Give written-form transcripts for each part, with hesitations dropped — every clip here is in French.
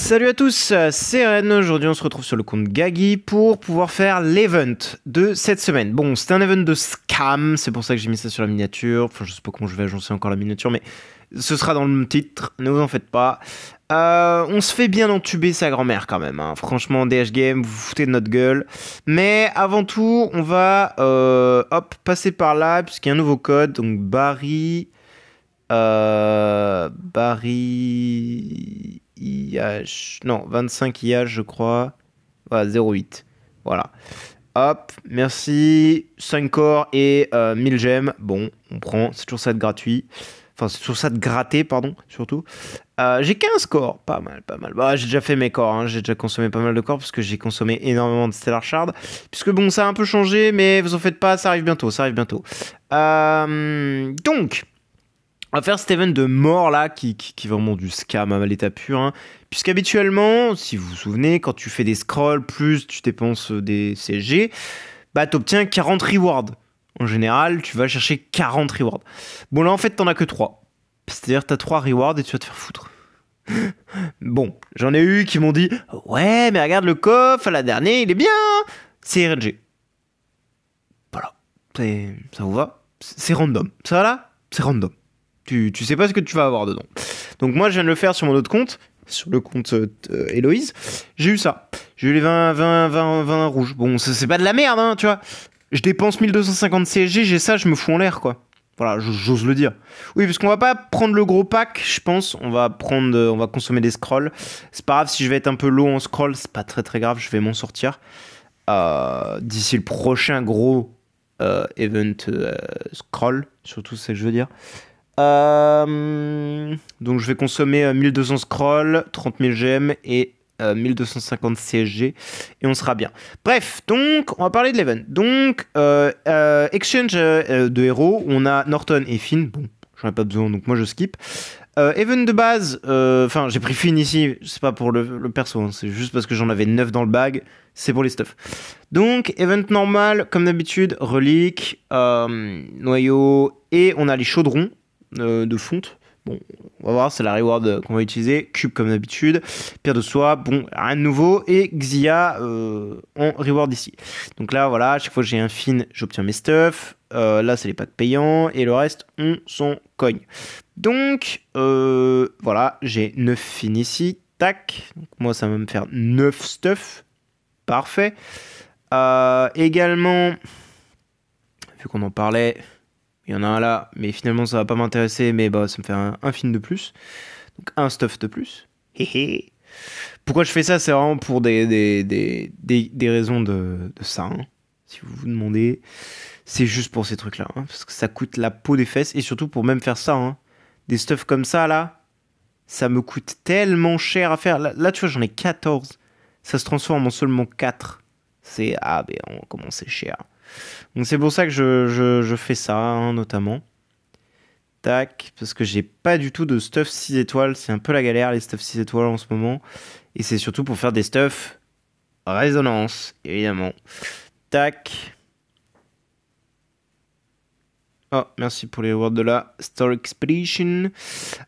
Salut à tous, c'est Ren. Aujourd'hui on se retrouve sur le compte Gagi pour pouvoir faire l'event de cette semaine. Bon, c'était un event de scam, c'est pour ça que j'ai mis ça sur la miniature. Enfin, je sais pas comment je vais agencer encore la miniature, mais ce sera dans le titre, ne vous en faites pas. On se fait bien entuber sa grand-mère quand même, hein. Franchement, DH Game, vous foutez de notre gueule. Mais avant tout, on va passer par là, puisqu'il y a un nouveau code, donc Barry... Barry... IH... Non, 25 IH, je crois. Voilà, 0,8. Voilà. Hop, merci. 5 corps et 1000 gemmes. Bon, on prend. C'est toujours ça de gratuit. Enfin, c'est toujours ça de gratter, pardon, surtout. J'ai 15 corps. Pas mal, pas mal. Bah, j'ai déjà fait mes corps, hein. J'ai déjà consommé pas mal de corps parce que j'ai consommé énormément de Stellar Shard. Puisque bon, ça a un peu changé, mais vous en faites pas, ça arrive bientôt, ça arrive bientôt. Donc... on va faire cet event de mort là, qui est vraiment du scam à l'état pur. Hein. Puisqu'habituellement, si vous vous souvenez, quand tu fais des scrolls, plus tu dépenses des CSG, bah t'obtiens 40 rewards. En général, tu vas chercher 40 rewards. Bon là en fait t'en as que 3. C'est-à-dire t'as 3 rewards et tu vas te faire foutre. Bon, j'en ai eu qui m'ont dit « Ouais, mais regarde le coffre, à la dernière, il est bien !» C'est RNG. Voilà. Ça vous va? C'est random. Ça là, c'est random. Tu sais pas ce que tu vas avoir dedans. Donc moi, je viens de le faire sur mon autre compte, sur le compte Héloïse. J'ai eu ça. J'ai eu les 20 rouges. Bon, c'est pas de la merde, hein, tu vois. Je dépense 1250 CSG, j'ai ça, je me fous en l'air, quoi. Voilà, j'ose le dire. Oui, parce qu'on va pas prendre le gros pack, je pense. On va consommer des scrolls. C'est pas grave si je vais être un peu low en scroll, c'est pas très grave, je vais m'en sortir. D'ici le prochain gros event scroll, surtout c'est ce que je veux dire. Donc je vais consommer 1200 scrolls, 30 000 gemmes et 1250 CSG et on sera bien. Bref, donc on va parler de l'event. Donc exchange de héros, on a Norton et Finn. Bon, j'en ai pas besoin donc moi je skip. Event de base, enfin j'ai pris Finn ici, c'est pas pour le perso, hein, c'est juste parce que j'en avais 9 dans le bag, c'est pour les stuff. Donc event normal, comme d'habitude, relique, noyau et on a les chaudrons de fonte. Bon, on va voir, c'est la reward qu'on va utiliser. Cube comme d'habitude. Pierre de soie, bon, rien de nouveau. Et Xia en reward ici. Donc là, voilà, à chaque fois que j'ai un Finn, j'obtiens mes stuff. Là, c'est les packs payants. Et le reste, on s'en cogne. Donc, voilà, j'ai 9 Finn ici. Tac. Donc, moi, ça va me faire 9 stuff. Parfait. Également, vu qu'on en parlait... il y en a un là, mais finalement ça va pas m'intéresser, mais bah ça me fait un Finn de plus. Donc un stuff de plus. Héhé. Pourquoi je fais ça? C'est vraiment pour des raisons de ça. Hein. Si vous vous demandez, c'est juste pour ces trucs-là. Hein, parce que ça coûte la peau des fesses. Et surtout pour même faire ça. Hein, des stuffs comme ça là, ça me coûte tellement cher à faire. Là tu vois, j'en ai 14. Ça se transforme en seulement 4. C'est... ah ben comment c'est cher. Donc c'est pour ça que je fais ça, hein, notamment. Tac, parce que j'ai pas du tout de stuff 6 étoiles. C'est un peu la galère, les stuff 6 étoiles en ce moment. Et c'est surtout pour faire des stuff résonance, évidemment. Tac. Oh, merci pour les rewards de la Star Expedition.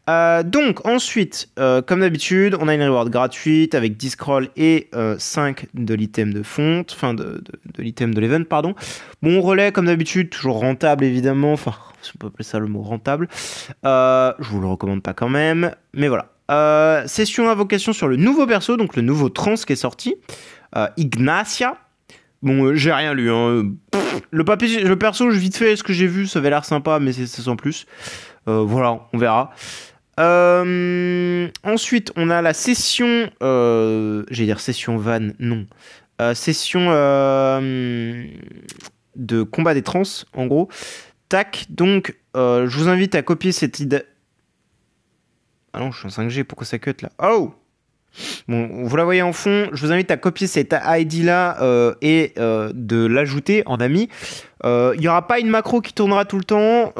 Donc, ensuite, comme d'habitude, on a une reward gratuite avec 10 scrolls et 5 de l'item de fonte. Enfin, de l'item de l'event, pardon. Bon, relais, comme d'habitude, toujours rentable, évidemment. Enfin, si on peut appeler ça le mot rentable. Je vous le recommande pas quand même. Mais voilà. Session invocation sur le nouveau perso, donc le nouveau trans qui est sorti. Ignacia. Bon, j'ai rien lu, hein. Le perso, je vite fait ce que j'ai vu, ça avait l'air sympa, mais c'est sans plus. Voilà, on verra. Ensuite, on a la session... j'allais dire session van, non. Session de combat des trans, en gros. Tac, donc, je vous invite à copier cette idée... ah non, je suis en 5G, pourquoi ça cut, là? Oh! Bon, vous la voyez en fond, je vous invite à copier cette ID là et de l'ajouter en ami. Il n'y aura pas une macro qui tournera tout le temps.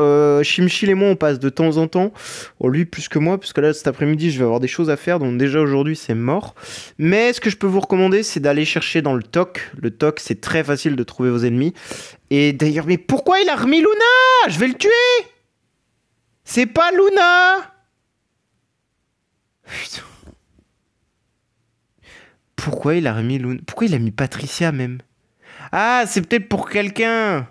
Chimchil et moi on passe de temps en temps. Oh, lui plus que moi, puisque là cet après-midi je vais avoir des choses à faire, donc déjà aujourd'hui c'est mort. Mais ce que je peux vous recommander, c'est d'aller chercher dans le TOC. Le TOC, c'est très facile de trouver vos ennemis. Et d'ailleurs, mais pourquoi il a remis Luna? Je vais le tuer. C'est pas Luna. Putain. Pourquoi il a remis Luna? Pourquoi il a mis Patricia même? Ah, c'est peut-être pour quelqu'un.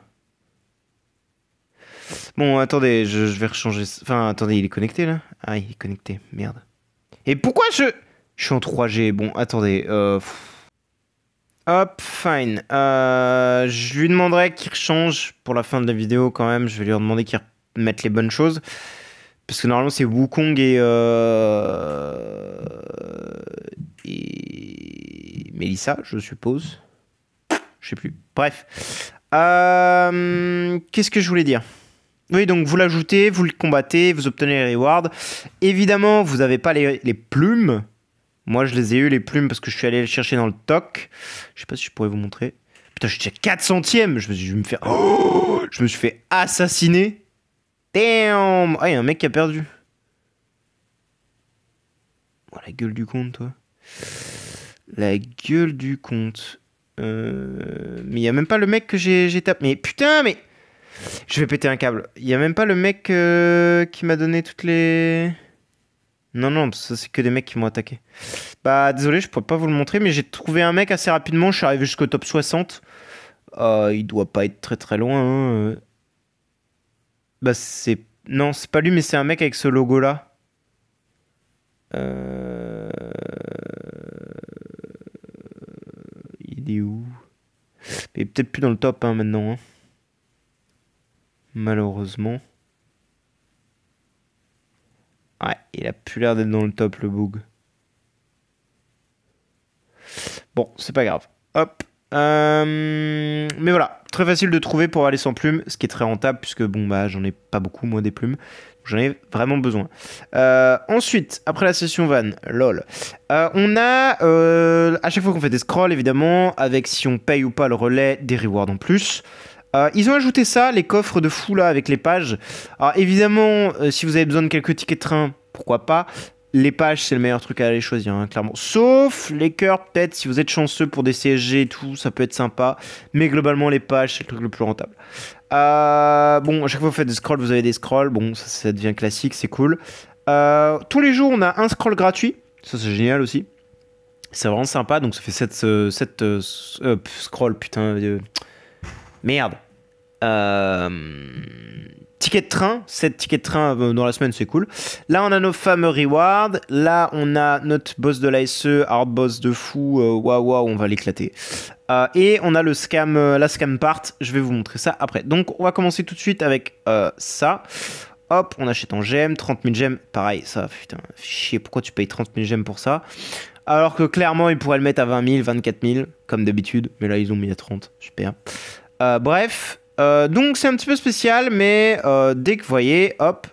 Bon, attendez, je vais rechanger. Enfin, attendez, il est connecté là? Ah, il est connecté, merde. Et pourquoi je suis en 3G? Bon, attendez. Hop, fine. Je lui demanderai qu'il change pour la fin de la vidéo quand même. Je vais lui demander qu'il remette les bonnes choses. Parce que normalement c'est Wukong et Melissa, je suppose. Je sais plus. Bref. Qu'est-ce que je voulais dire? Oui, donc vous l'ajoutez, vous le combattez, vous obtenez les rewards. Évidemment, vous n'avez pas les plumes. Moi, je les ai eu, les plumes, parce que je suis allé les chercher dans le toc. Je sais pas si je pourrais vous montrer. Putain, je suis déjà 400ème. Je me suis fait assassiner. Damn! Ah, il y a un mec qui a perdu. Oh, la gueule du compte, toi. La gueule du compte. Mais il y a même pas le mec que j'ai tapé. Mais putain, mais... Je vais péter un câble. Il y a même pas le mec qui m'a donné toutes les... Non, non, ça c'est que des mecs qui m'ont attaqué. Bah, désolé, je pourrais pas vous le montrer, mais j'ai trouvé un mec assez rapidement. Je suis arrivé jusqu'au top 60. Il doit pas être très très loin. Hein. Bah, c'est... Non, c'est pas lui, mais c'est un mec avec ce logo-là. Il est où? Il est peut-être plus dans le top hein, maintenant. Hein. Malheureusement. Ouais, il a plus l'air d'être dans le top, le boug. Bon, c'est pas grave. Hop. Mais voilà, très facile de trouver pour aller sans plumes, ce qui est très rentable, puisque bon, bah, j'en ai pas beaucoup, moi, des plumes. J'en ai vraiment besoin. Ensuite, après la session van, lol, on a, à chaque fois qu'on fait des scrolls, évidemment, avec si on paye ou pas le relais, des rewards en plus. Ils ont ajouté ça, les coffres de fou là, avec les pages. Alors évidemment, si vous avez besoin de quelques tickets de train, pourquoi pas. Les pages, c'est le meilleur truc à aller choisir, hein, clairement. Sauf les cœurs, peut-être, si vous êtes chanceux pour des CSG et tout, ça peut être sympa. Mais globalement, les pages, c'est le truc le plus rentable. Bon, à chaque fois que vous faites des scrolls, vous avez des scrolls. Bon, ça devient classique, c'est cool. Tous les jours, on a un scroll gratuit. Ça, c'est génial aussi. C'est vraiment sympa. Donc, ça fait 7 scrolls, putain. Merde. Ticket de train, 7 tickets de train dans la semaine, c'est cool. Là, on a nos fameux rewards. Là, on a notre boss de l'ASE, hard boss de fou. Waouh, on va l'éclater. Et on a le scam, la scam part. Je vais vous montrer ça après. Donc, on va commencer tout de suite avec ça. Hop, on achète en gemmes, 30 000 gemmes. Pareil, ça, putain, chier, pourquoi tu payes 30 000 gemmes pour ça? Alors que clairement, ils pourraient le mettre à 20 000, 24 000, comme d'habitude. Mais là, ils ont mis à 30. Super. Bref. Donc c'est un petit peu spécial, mais dès que vous voyez, hop,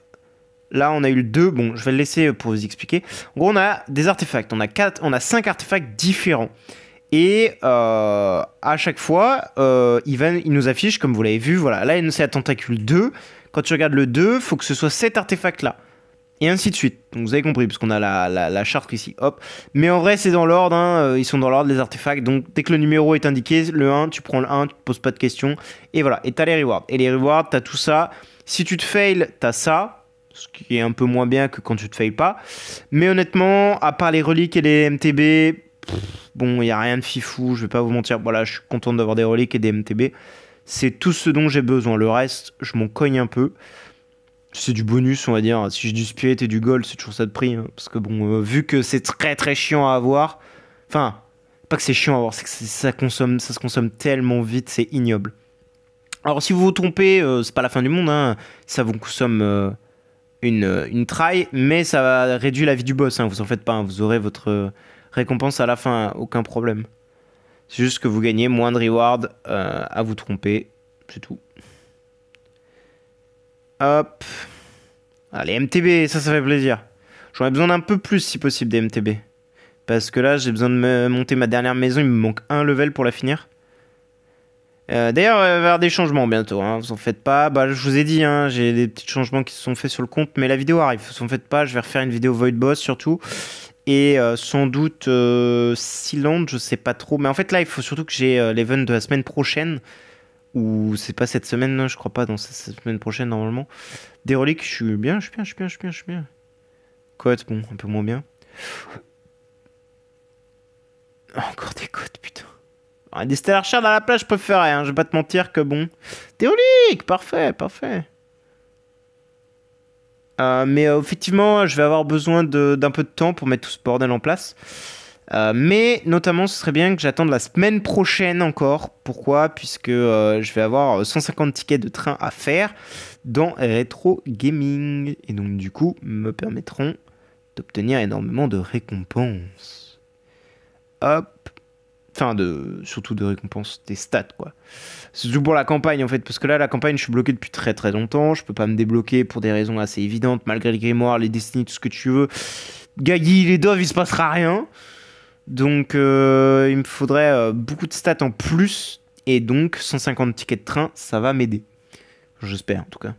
là on a eu le 2, bon je vais le laisser pour vous expliquer. En gros on a des artefacts, on a 5 artefacts différents. Et à chaque fois, il nous affiche, comme vous l'avez vu, voilà, là c'est la tentacule 2. Quand tu regardes le 2, il faut que ce soit cet artefact là. Et ainsi de suite. Donc vous avez compris, parce qu'on a la charte ici. Hop. Mais en vrai, c'est dans l'ordre. Hein, ils sont dans l'ordre, les artefacts. Donc dès que le numéro est indiqué, le 1, tu prends le 1, tu te poses pas de questions. Et voilà. Et t'as les rewards. Et les rewards, t'as tout ça. Si tu te fails, t'as ça. Ce qui est un peu moins bien que quand tu te fails pas. Mais honnêtement, à part les reliques et les MTB, bon, il n'y a rien de fifou. Je vais pas vous mentir. Voilà, je suis content d'avoir des reliques et des MTB. C'est tout ce dont j'ai besoin. Le reste, je m'en cogne un peu. C'est du bonus, on va dire. Si j'ai du spirit et du gold, c'est toujours ça de prix. Hein. Parce que bon, vu que c'est très très chiant à avoir. Enfin, pas que c'est chiant à avoir, c'est que ça se consomme tellement vite, c'est ignoble. Alors si vous vous trompez, c'est pas la fin du monde. Hein. Ça vous consomme une try, mais ça va réduire la vie du boss. Hein. Vous en faites pas. Hein. Vous aurez votre récompense à la fin, aucun problème. C'est juste que vous gagnez moins de reward à vous tromper. C'est tout. Hop. Allez, MTB, ça fait plaisir. J'aurais besoin d'un peu plus, si possible, des MTB. Parce que là, j'ai besoin de monter ma dernière maison. Il me manque un level pour la finir. D'ailleurs, il va y avoir des changements bientôt. Hein, vous en faites pas. Bah, je vous ai dit, hein, j'ai des petits changements qui se sont faits sur le compte. Mais la vidéo arrive. Vous en faites pas. Je vais refaire une vidéo Void Boss, surtout. Et sans doute Sealand, je sais pas trop. Mais en fait, là, il faut surtout que j'ai l'event de la semaine prochaine. Ou c'est pas cette semaine, je crois pas, dans cette semaine prochaine normalement. Des reliques, je suis bien. Code, bon, un peu moins bien. Oh, Des Stellar Shards à la place, je préférais, hein. Je vais pas te mentir que bon. Théolique, parfait, parfait. Mais effectivement, je vais avoir besoin d'un peu de temps pour mettre tout ce bordel en place. Mais notamment, ce serait bien que j'attende la semaine prochaine encore. Pourquoi? Puisque je vais avoir 150 tickets de train à faire dans Retro Gaming. Et donc, du coup, me permettront d'obtenir énormément de récompenses. Hop. Enfin, surtout de récompenses, des stats, quoi. C'est tout pour la campagne, en fait. Parce que là, la campagne, je suis bloqué depuis très très longtemps. Je peux pas me débloquer pour des raisons assez évidentes, malgré les grimoires, les destinies, tout ce que tu veux. Gaggy, les doves, il se passera rien. Donc, il me faudrait beaucoup de stats en plus. Et donc, 150 tickets de train, ça va m'aider. J'espère, en tout cas.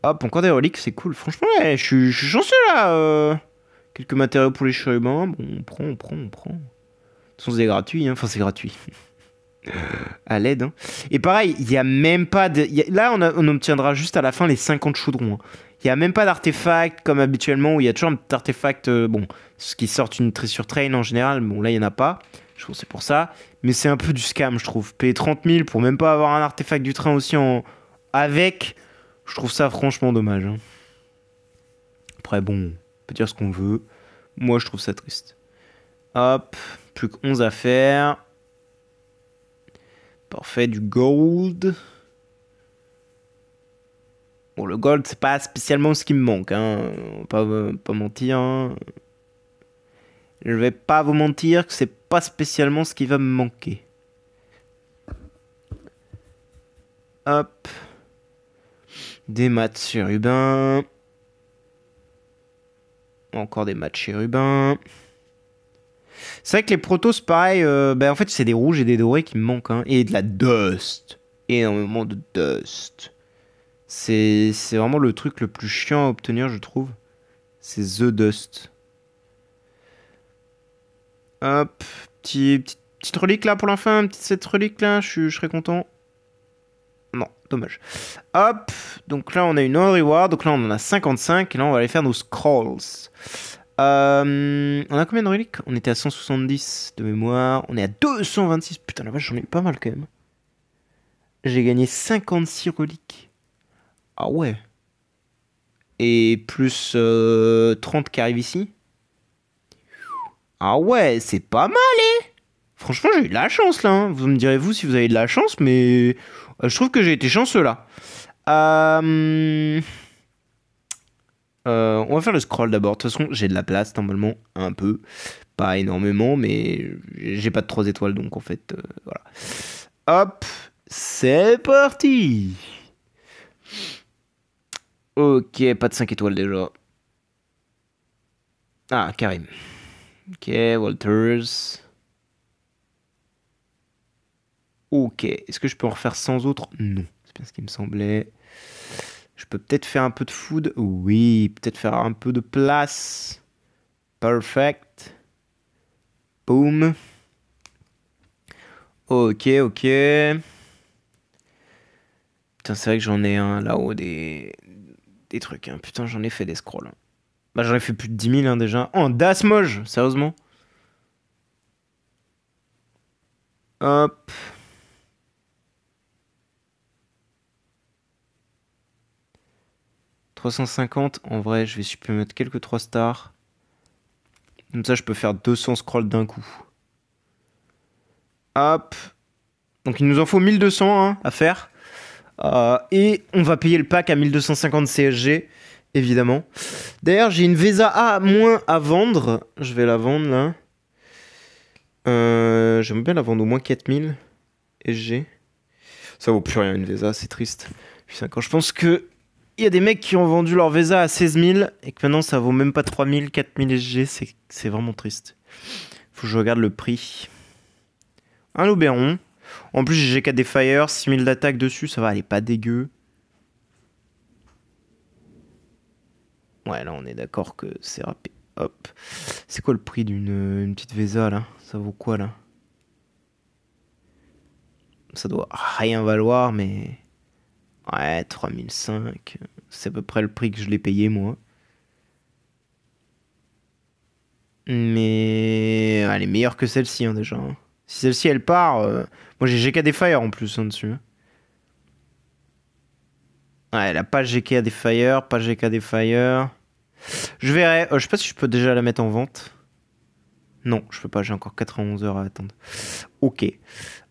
Hop, encore des reliques, c'est cool. Franchement, ouais, je suis chanceux, là. Quelques matériaux pour les chérubins. Bon, on prend. De toute façon, c'est gratuit, hein. Enfin, c'est gratuit. À l'aide, hein. Et pareil, il n'y a même pas de... Là, on obtiendra juste à la fin les 50 chaudrons, hein. Il n'y a même pas d'artefact comme habituellement, où il y a toujours un petit artefact, bon, ce qui sort une sur train en général. Bon, là, il n'y en a pas. Je trouve que c'est pour ça. Mais c'est un peu du scam, je trouve. Payer 30 000 pour même pas avoir un artefact du train aussi avec, je trouve ça franchement dommage, hein. Après, bon, on peut dire ce qu'on veut. Moi, je trouve ça triste. Hop, plus que 11 à faire. Parfait, du gold. Bon, le gold, c'est pas spécialement ce qui me manque, hein. On va pas mentir, hein. Je vais pas vous mentir que c'est pas spécialement ce qui va me manquer. Hop. Des maths chérubins. Encore des maths chérubins. C'est vrai que les protos, pareil, en fait, c'est des rouges et des dorés qui me manquent, hein. Et de la dust. Énormément de dust. C'est vraiment le truc le plus chiant à obtenir, je trouve. C'est The Dust. Hop. Petite relique là pour la fin. Cette relique là, je serais content. Non, dommage. Hop. Donc là, on a une reward. Donc là, on en a 55. Et là, on va aller faire nos scrolls. On a combien de reliques? On était à 170 de mémoire. On est à 226. Putain, la vache, j'en ai eu pas mal quand même. J'ai gagné 56 reliques. Ah ouais. Et plus 30 qui arrivent ici. Ah ouais, c'est pas mal, hein. Franchement, j'ai eu de la chance, là, hein. Vous me direz, vous, si vous avez de la chance, mais je trouve que j'ai été chanceux, là. On va faire le scroll d'abord. De toute façon, j'ai de la place, normalement, un peu. Pas énormément, mais j'ai pas de 3 étoiles, donc en fait, voilà. Hop, c'est parti. Ok, pas de 5 étoiles déjà. Ah, Karim. Ok, Walters. Ok, est-ce que je peux en refaire sans autre? Non, c'est bien ce qui me semblait. Je peux peut-être faire un peu de food. Oui, peut-être faire un peu de place. Perfect. Boom. Ok, ok. Putain, c'est vrai que j'en ai un là-haut des trucs, hein. Putain, j'en ai fait des scrolls, hein. Bah, j'en ai fait plus de 10 000, hein, déjà. Oh, un Dasmoj, sérieusement. Hop. « 350, en vrai, je vais mettre quelques 3 stars. Comme ça, je peux faire 200 scrolls d'un coup. Hop. Donc, il nous en faut 1200, hein, à faire. Et on va payer le pack à 1250 CSG, évidemment. D'ailleurs, j'ai une Vesa A- à vendre. Je vais la vendre, là. J'aimerais bien la vendre au moins 4000 SG. Ça vaut plus rien, une Vesa, c'est triste. Putain, quand je pense que il y a des mecs qui ont vendu leur Vesa à 16 000 et que maintenant ça vaut même pas 3000, 4000 SG, c'est vraiment triste. Faut que je regarde le prix. Un Oberon. En plus, j'ai GK des Fire, 6000 d'attaque dessus, ça va, elle est pas dégueu. Ouais, là, on est d'accord que c'est rapide. Hop. C'est quoi le prix d'une petite Vesa, là? Ça vaut quoi, là? Ça doit rien valoir, mais... Ouais, 3005. C'est à peu près le prix que je l'ai payé, moi. Mais... Elle est meilleure que celle-ci, hein, déjà, hein. Si celle-ci elle part, moi j'ai GK des Fire en plus hein, dessus. Ouais, elle a pas GK des Fire, pas GK des Fire. Je verrai. Je sais pas si je peux déjà la mettre en vente. Non, je peux pas, j'ai encore 91 heures à attendre. Ok.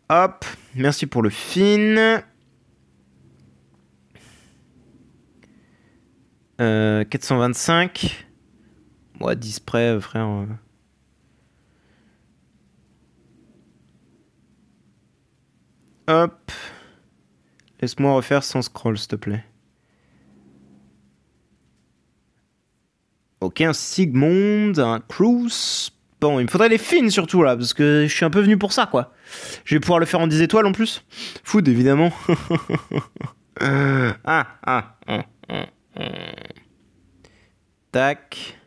Hop, merci pour le fin. 425. Moi, 10 près, frère. Hop. Laisse-moi refaire sans scroll, s'il te plaît. Ok, un Sigmund, un Cruise. Bon, il me faudrait les fines surtout là, parce que je suis un peu venu pour ça, quoi. Je vais pouvoir le faire en 10 étoiles en plus. Food, évidemment. Tac.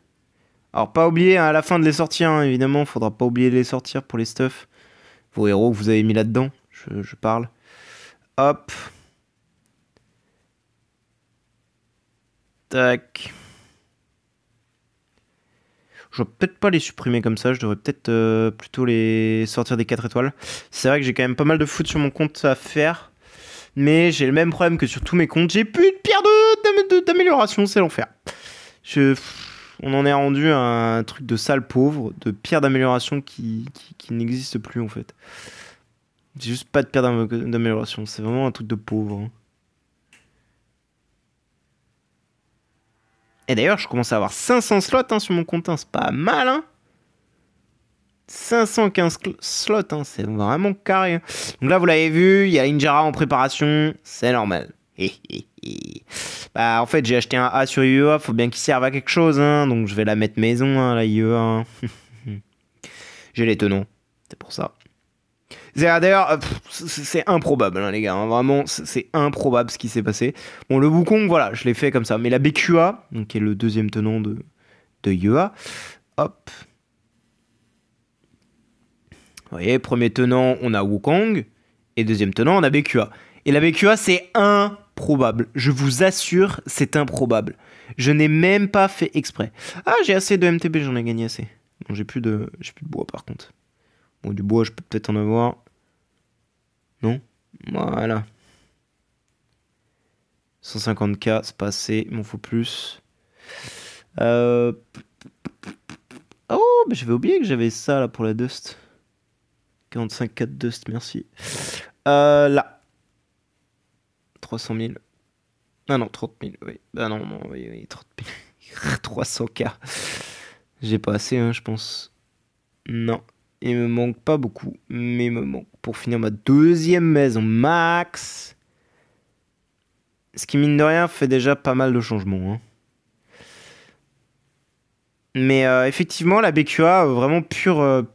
Alors, pas oublier hein, à la fin de les sortir, hein, évidemment. Faudra pas oublier de les sortir pour les stuffs. Vos héros que vous avez mis là-dedans. Je parle. Hop. Tac. Je vais peut-être pas les supprimer comme ça, je devrais peut-être plutôt les sortir des 4 étoiles. C'est vrai que j'ai quand même pas mal de foot sur mon compte à faire. Mais j'ai le même problème que sur tous mes comptes. J'ai plus de pierre d'amélioration, c'est l'enfer. On en est rendu à un truc de sale pauvre, de pierre d'amélioration qui n'existe plus en fait. J'ai juste pas de pierre d'amélioration, c'est vraiment un truc de pauvre. Hein. Et d'ailleurs, je commence à avoir 500 slots hein, sur mon compte, hein. C'est pas mal, hein. 515 slots, hein. C'est vraiment carré. Hein. Donc là, vous l'avez vu, il y a Injara en préparation, c'est normal. Bah, en fait, j'ai acheté un A sur IEA, faut bien qu'il serve à quelque chose, hein. Donc je vais la mettre maison, hein, la IEA. Hein. J'ai les tenons, c'est pour ça. D'ailleurs, c'est improbable, hein, les gars. Hein, vraiment, c'est improbable ce qui s'est passé. Bon, le Wukong, voilà, je l'ai fait comme ça. Mais la BQA, donc, qui est le deuxième tenant de IEA, hop. Vous voyez, premier tenant, on a Wukong. Et deuxième tenant, on a BQA. Et la BQA, c'est improbable. Je vous assure, c'est improbable. Je n'ai même pas fait exprès. Ah, j'ai assez de MTB, j'en ai gagné assez. Bon, j'ai plus de bois, par contre. Bon, du bois, je peux peut-être en avoir. Non? Voilà. 150k, c'est pas assez. Il m'en faut plus. Oh, mais j'avais oublié que j'avais ça, là, pour la Dust. 45k de Dust, merci. Là. 300 000. Ah non, 30 000, oui. Bah non, oui, 30 000. 300k. J'ai pas assez, hein, je pense. Non. Il me manque pas beaucoup, mais il me manque pour finir ma deuxième maison max. Ce qui, mine de rien, fait déjà pas mal de changements. Hein. Mais effectivement, la BQA, vraiment pure.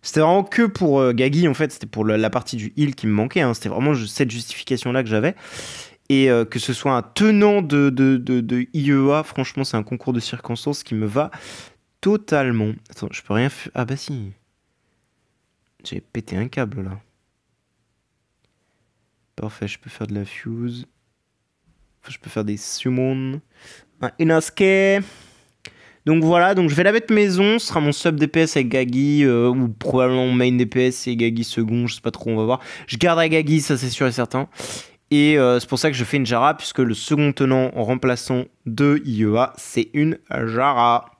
C'était vraiment que pour Gagi, en fait. C'était pour la partie du heal qui me manquait. Hein. C'était vraiment cette justification-là que j'avais. Et que ce soit un tenant de IEA, franchement, c'est un concours de circonstances qui me va totalement. Attends, je peux rien faire. Ah bah si. J'ai pété un câble là. Parfait, je peux faire de la fuse. Enfin, je peux faire des summons. Un Inaske. Donc voilà, donc je vais la mettre maison. Ce sera mon sub DPS avec Gagi. Ou probablement main DPS et Gagi second. Je sais pas trop, on va voir. Je garderai Gagi, ça c'est sûr et certain. Et c'est pour ça que je fais une Jara. Puisque le second tenant en remplaçant de IEA, c'est une Jara.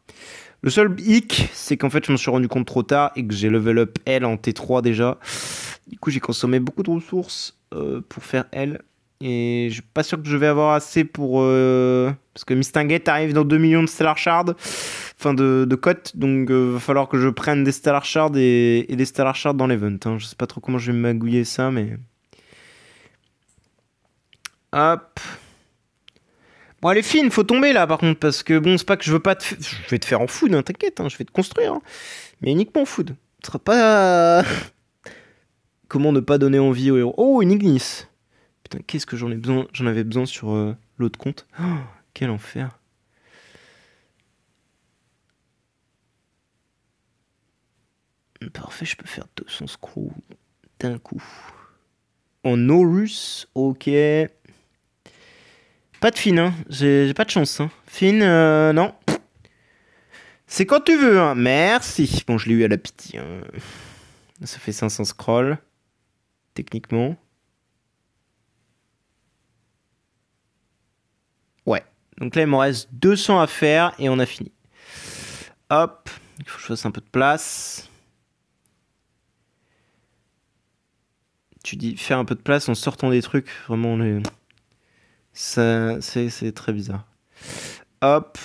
Le seul hic, c'est qu'en fait, je me suis rendu compte trop tard et que j'ai level up elle en T3 déjà. Du coup, j'ai consommé beaucoup de ressources pour faire elle. Et je suis pas sûr que je vais avoir assez pour... parce que Mistinguet arrive dans 2 millions de Stellar Shards. Enfin, de cotes. Donc, va falloir que je prenne des Stellar Shards et des Stellar Shards dans l'event. Hein. Je sais pas trop comment je vais magouiller ça, mais... Hop. Bon, elle est fine, faut tomber là par contre, parce que bon, c'est pas que je veux pas te... Je vais te faire en food, hein, t'inquiète, hein, je vais te construire. Hein, mais uniquement en food. Ce sera pas... Comment ne pas donner envie aux héros. Oh, une Ignis. Putain, qu'est-ce que j'en ai besoin. J'en avais besoin sur l'autre compte. Oh, quel enfer. Parfait, je peux faire 200 screws d'un coup. En Horus, ok. Pas de fine, hein. J'ai pas de chance. Hein. Fine, non. C'est quand tu veux, hein. Merci. Bon, je l'ai eu à la pitié. Hein. Ça fait 500 scrolls, techniquement. Ouais. Donc là, il m'en reste 200 à faire et on a fini. Hop. Il faut que je fasse un peu de place. Tu dis faire un peu de place en sortant des trucs. Vraiment, ça, c'est très bizarre. Hop.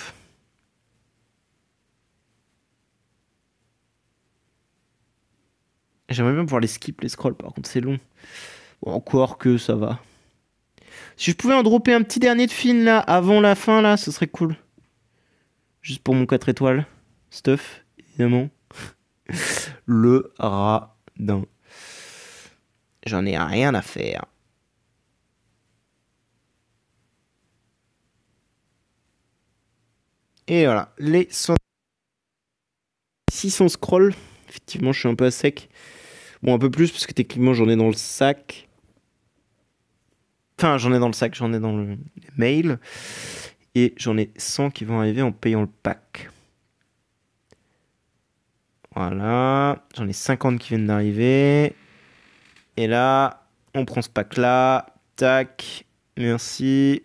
J'aimerais bien pouvoir les skip, les scrolls. Par contre, c'est long. Bon, encore que ça va. Si je pouvais en dropper un petit dernier de film là, avant la fin là, ce serait cool. Juste pour mon 4 étoiles. Stuff, évidemment. Le radin. J'en ai rien à faire. Et voilà, les 600 scrolls. Effectivement, je suis un peu à sec. Bon, un peu plus, parce que techniquement, j'en ai dans le sac. Enfin, j'en ai dans le sac, j'en ai dans le mail. Et j'en ai 100 qui vont arriver en payant le pack. Voilà. J'en ai 50 qui viennent d'arriver. Et là, on prend ce pack-là. Tac. Merci.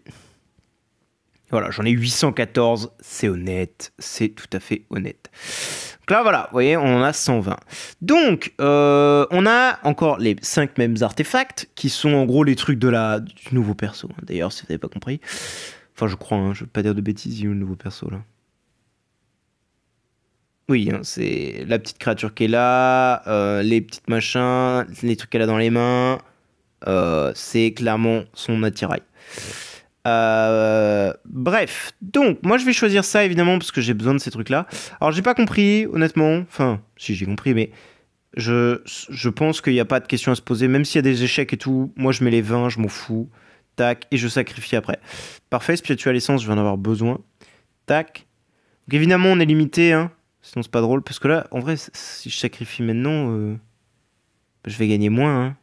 Voilà, j'en ai 814. C'est honnête. C'est tout à fait honnête. Donc là, voilà, vous voyez, on en a 120. Donc, on a encore les 5 mêmes artefacts qui sont en gros les trucs du nouveau perso. D'ailleurs, si vous n'avez pas compris. Enfin, je crois, hein, je ne veux pas dire de bêtises, il y a le nouveau perso là. Oui, hein, c'est la petite créature qui est là, les petites machins, les trucs qu'elle a dans les mains. C'est clairement son attirail. Bref, donc moi je vais choisir ça évidemment parce que j'ai besoin de ces trucs là. Alors j'ai pas compris honnêtement, enfin si j'ai compris mais je pense qu'il n'y a pas de question à se poser, même s'il y a des échecs et tout, moi je mets les 20, je m'en fous, tac, et je sacrifie après. Parfait, spiritual essence, je vais en avoir besoin, tac. Donc évidemment on est limité, hein, sinon c'est pas drôle, parce que là en vrai si je sacrifie maintenant, je vais gagner moins, hein.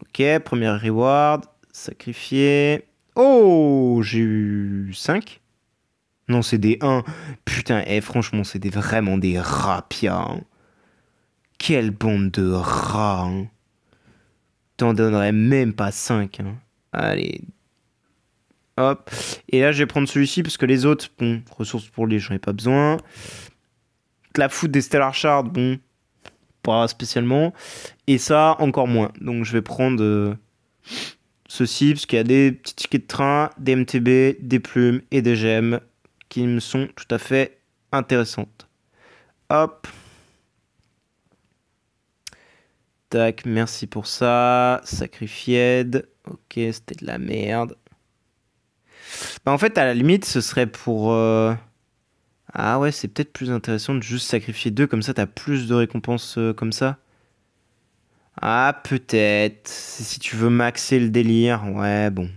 Ok, première reward. Sacrifié. Oh, j'ai eu 5. Non, c'est des 1. Putain, franchement, c'est vraiment des rapias. Hein. Quelle bande de rats. Hein. T'en donnerais même pas 5. Hein. Allez. Hop. Et là, je vais prendre celui-ci parce que les autres, bon, ressources pour lui, j'en ai pas besoin. La foudre des Stellar Shards, bon, pas spécialement. Et ça, encore moins. Donc, je vais prendre ceci, parce qu'il y a des petits tickets de train, des MTB, des plumes et des gemmes qui me sont tout à fait intéressantes. Hop. Tac, merci pour ça. Sacrified. Ok, c'était de la merde. Bah, en fait, à la limite, ce serait pour... Ah ouais, c'est peut-être plus intéressant de juste sacrifier 2, comme ça t'as plus de récompenses comme ça. Ah, peut-être. Si tu veux maxer le délire. Ouais, bon.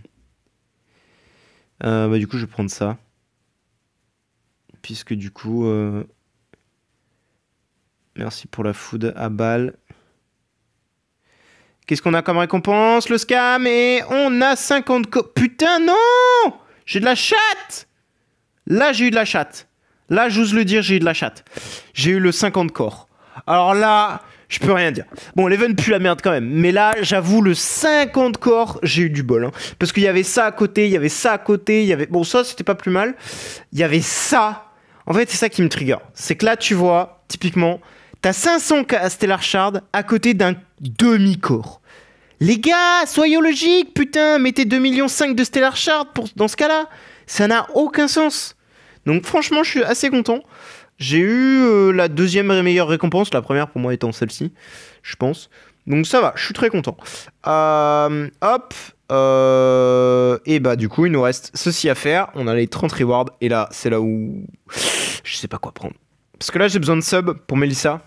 Bah, du coup, je vais prendre ça. Puisque du coup... Merci pour la food à balle. Qu'est-ce qu'on a comme récompense? Le scam. Et on a 50 Putain, non! J'ai de la chatte! Là, j'ai eu de la chatte. Là, j'ose le dire, j'ai eu de la chatte. J'ai eu le 50 corps. Alors là... Je peux rien dire. Bon, l'Even pue la merde quand même. Mais là, j'avoue, le 50 corps, j'ai eu du bol. Hein. Parce qu'il y avait ça à côté, il y avait ça à côté, il y avait... Bon, ça, c'était pas plus mal. Il y avait ça. En fait, c'est ça qui me trigger. C'est que là, tu vois, typiquement, t'as 500 Stellar Shard à côté d'un demi-corps. Les gars, soyons logiques, putain. Mettez 2,5 millions de Stellar Shard dans ce cas-là. Ça n'a aucun sens. Donc, franchement, je suis assez content. J'ai eu la deuxième meilleure récompense, la première pour moi étant celle-ci, je pense. Donc ça va, je suis très content. Hop. Et bah du coup, il nous reste ceci à faire. On a les 30 rewards. Et là, c'est là où je sais pas quoi prendre. Parce que là, j'ai besoin de sub pour Melissa.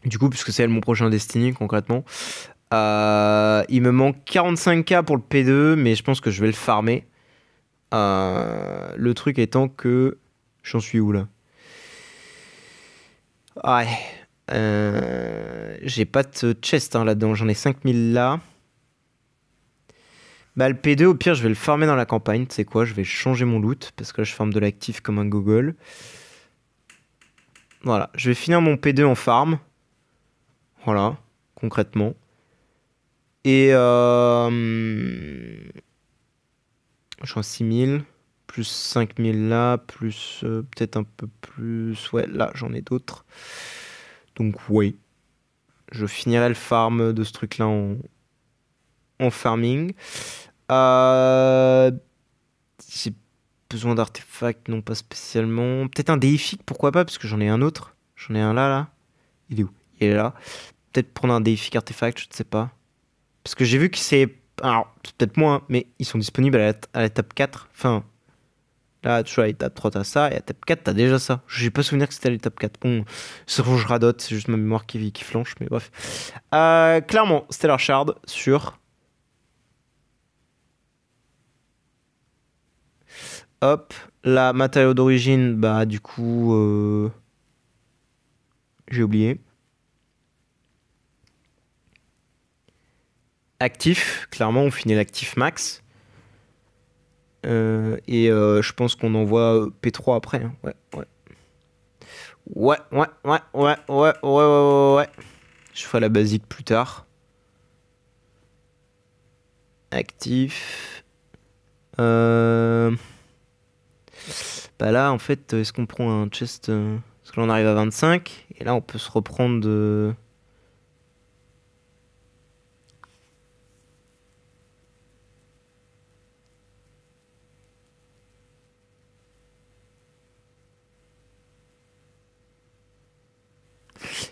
Du coup, puisque c'est elle mon prochain Destiny, concrètement. Il me manque 45k pour le P2, mais je pense que je vais le farmer. Le truc étant que... J'en suis où là? Ouais. J'ai pas de chest hein, là-dedans. J'en ai 5000 là. Bah le P2 au pire je vais le farmer dans la campagne, tu sais quoi, je vais changer mon loot, parce que là je farme de l'actif comme un gogol. Voilà, je vais finir mon P2 en farm. Voilà, concrètement. Et je suis en 6000, plus 5000 là, plus peut-être un peu plus... Ouais, là j'en ai d'autres. Donc oui, je finirai le farm de ce truc-là en farming. J'ai besoin d'artefacts, non pas spécialement. Peut-être un déifique, pourquoi pas, parce que j'en ai un autre. J'en ai un là, là. Il est où? Il est là. Peut-être prendre un déifique artefact, je ne sais pas. Parce que j'ai vu que c'est... Alors, c'est peut-être moi, hein, mais ils sont disponibles à l'étape 4. Enfin, là, tu vois, à l'étape 3, t'as ça, et à l'étape 4, t'as déjà ça. J'ai pas souvenir que c'était à l'étape 4. Bon, c'est je radote, c'est juste ma mémoire qui flanche, mais bref. Clairement, Stellar Shard sur... Hop, la matériau d'origine, bah du coup, j'ai oublié. Actif, clairement, on finit l'actif max. Je pense qu'on envoie P3 après. Hein. Ouais, ouais. Ouais, ouais, ouais, ouais, ouais, ouais, ouais, ouais, ouais. Je ferai la basique plus tard. Actif. Bah là, en fait, est-ce qu'on prend un chest parce que là, on arrive à 25. Et là, on peut se reprendre de...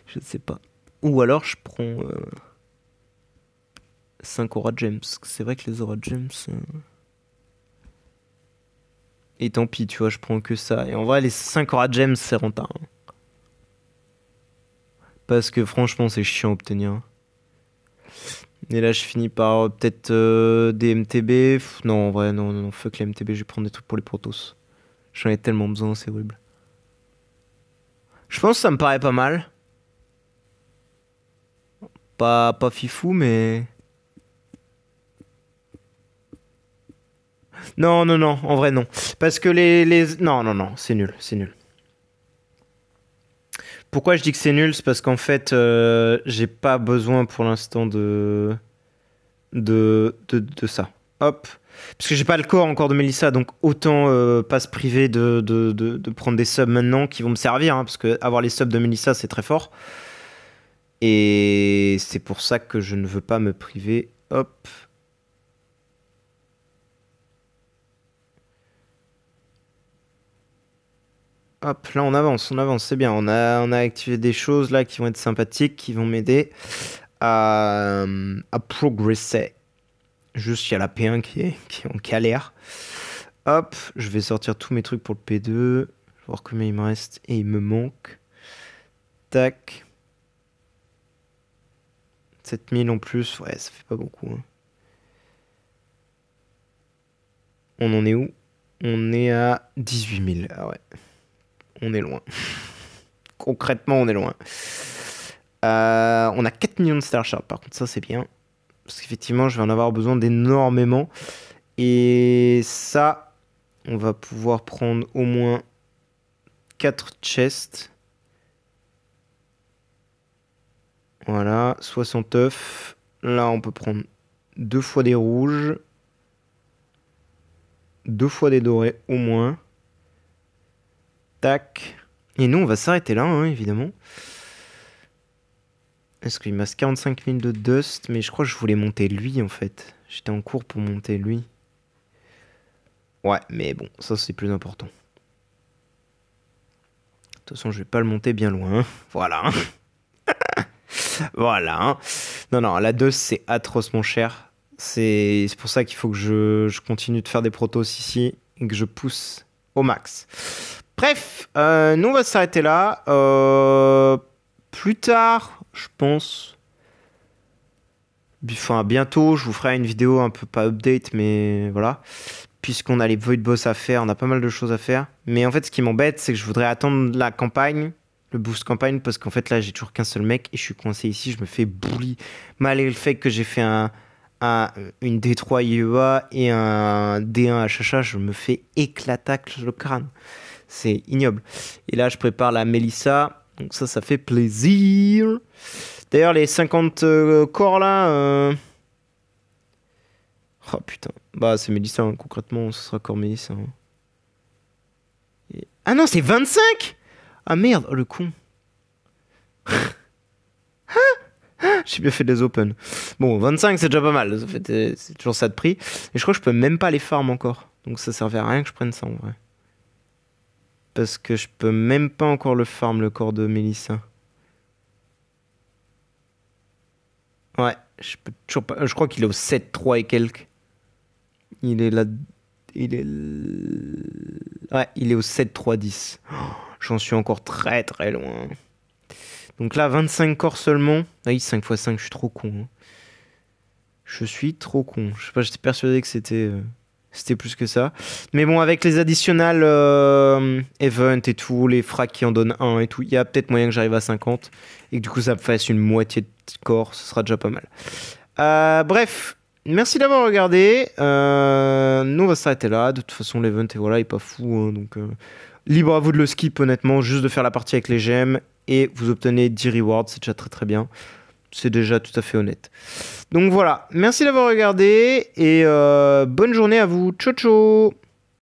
Je ne sais pas. Ou alors, je prends 5 Aura Gems. C'est vrai que les Aura Gems... Et tant pis, tu vois, je prends que ça. Et en vrai, les 5 Aura Gems, c'est rentable. Hein. Parce que franchement, c'est chiant à obtenir. Et là, je finis par peut-être des MTB. Non, en vrai, non, non, fuck les MTB, je vais prendre des trucs pour les protos. J'en ai tellement besoin, c'est horrible. Je pense que ça me paraît pas mal. Pas fifou, mais... Non, non, non, en vrai, non. Parce que Non, non, non, c'est nul, c'est nul. Pourquoi je dis que c'est nul? C'est parce qu'en fait, j'ai pas besoin pour l'instant de ça. Hop. Parce que j'ai pas le corps encore de Melissa, donc autant pas se priver de prendre des subs maintenant qui vont me servir, hein, parce que avoir les subs de Melissa, c'est très fort. Et c'est pour ça que je ne veux pas me priver. Hop. Hop, là on avance, c'est bien. On a activé des choses là qui vont être sympathiques, qui vont m'aider à progresser. Juste, il y a la P1 qui est en galère. Hop, je vais sortir tous mes trucs pour le P2. Voir combien il me reste. Et il me manque. Tac. 7000 en plus. Ouais, ça fait pas beaucoup. Hein. On en est où? On est à 18 000. Ah ouais. On est loin. Concrètement, on est loin. On a 4 millions de Star Shards. Par contre, ça, c'est bien. Parce qu'effectivement, je vais en avoir besoin d'énormément. Et ça, on va pouvoir prendre au moins 4 chests. Voilà, 60 œufs. Là, on peut prendre 2 fois des rouges. 2 fois des dorés au moins. Tac. Et nous, on va s'arrêter là, hein, évidemment. Est-ce qu'il me reste 45 000 de dust? Mais je crois que je voulais monter lui, en fait. J'étais en cours pour monter lui. Ouais, mais bon, ça, c'est plus important. De toute façon, je vais pas le monter bien loin. Voilà. Voilà. Non, non, la dust, c'est atrocement cher. C'est pour ça qu'il faut que je continue de faire des protos ici et que je pousse au max. Bref, nous, on va s'arrêter là. Plus tard, je pense... Enfin, bientôt, je vous ferai une vidéo un peu pas update, mais voilà. Puisqu'on a les Void Boss à faire, on a pas mal de choses à faire. Mais en fait, ce qui m'embête, c'est que je voudrais attendre la campagne, le boost campagne, parce qu'en fait, là, j'ai toujours qu'un seul mec et je suis coincé ici, je me fais bully. Malgré le fait que j'ai fait un à une D3 IEA et un D1 HHA, je me fais éclatacle le crâne. C'est ignoble. Et là, je prépare la Mélissa. Donc ça fait plaisir. D'ailleurs, les 50 corps là... Oh putain. Bah, c'est Mélissa, hein. Concrètement, ce sera corps Mélissa. Hein. Et... Ah non, c'est 25. Ah merde, oh, le con. J'ai bien fait des open. Bon, 25, c'est déjà pas mal. C'est toujours ça de prix. Et je crois que je peux même pas les farm encore. Donc ça servait à rien que je prenne ça en vrai. Parce que je peux même pas encore le farm, le corps de Mélissa. Ouais, je peux toujours pas. Je crois qu'il est au 7-3 et quelques. Il est là. Il est. Ouais, il est au 7-3-10. Oh, j'en suis encore très très loin. Donc là, 25 corps seulement. Ah oui, 5 x 5, je suis trop con. Hein. Je suis trop con. Je sais pas, j'étais persuadé que c'était plus que ça. Mais bon, avec les additionnels event et tout, les frags qui en donnent 1 et tout, il y a peut-être moyen que j'arrive à 50. Et que du coup, ça me fasse une moitié de corps. Ce sera déjà pas mal. Bref, merci d'avoir regardé. Nous, on va s'arrêter là. De toute façon, l'event, et voilà, il est pas fou. Hein, donc, libre à vous de le skip, honnêtement. Juste de faire la partie avec les gemmes. Et vous obtenez 10 rewards. C'est déjà très très bien. C'est déjà tout à fait honnête. Donc voilà, merci d'avoir regardé et bonne journée à vous. Ciao ciao.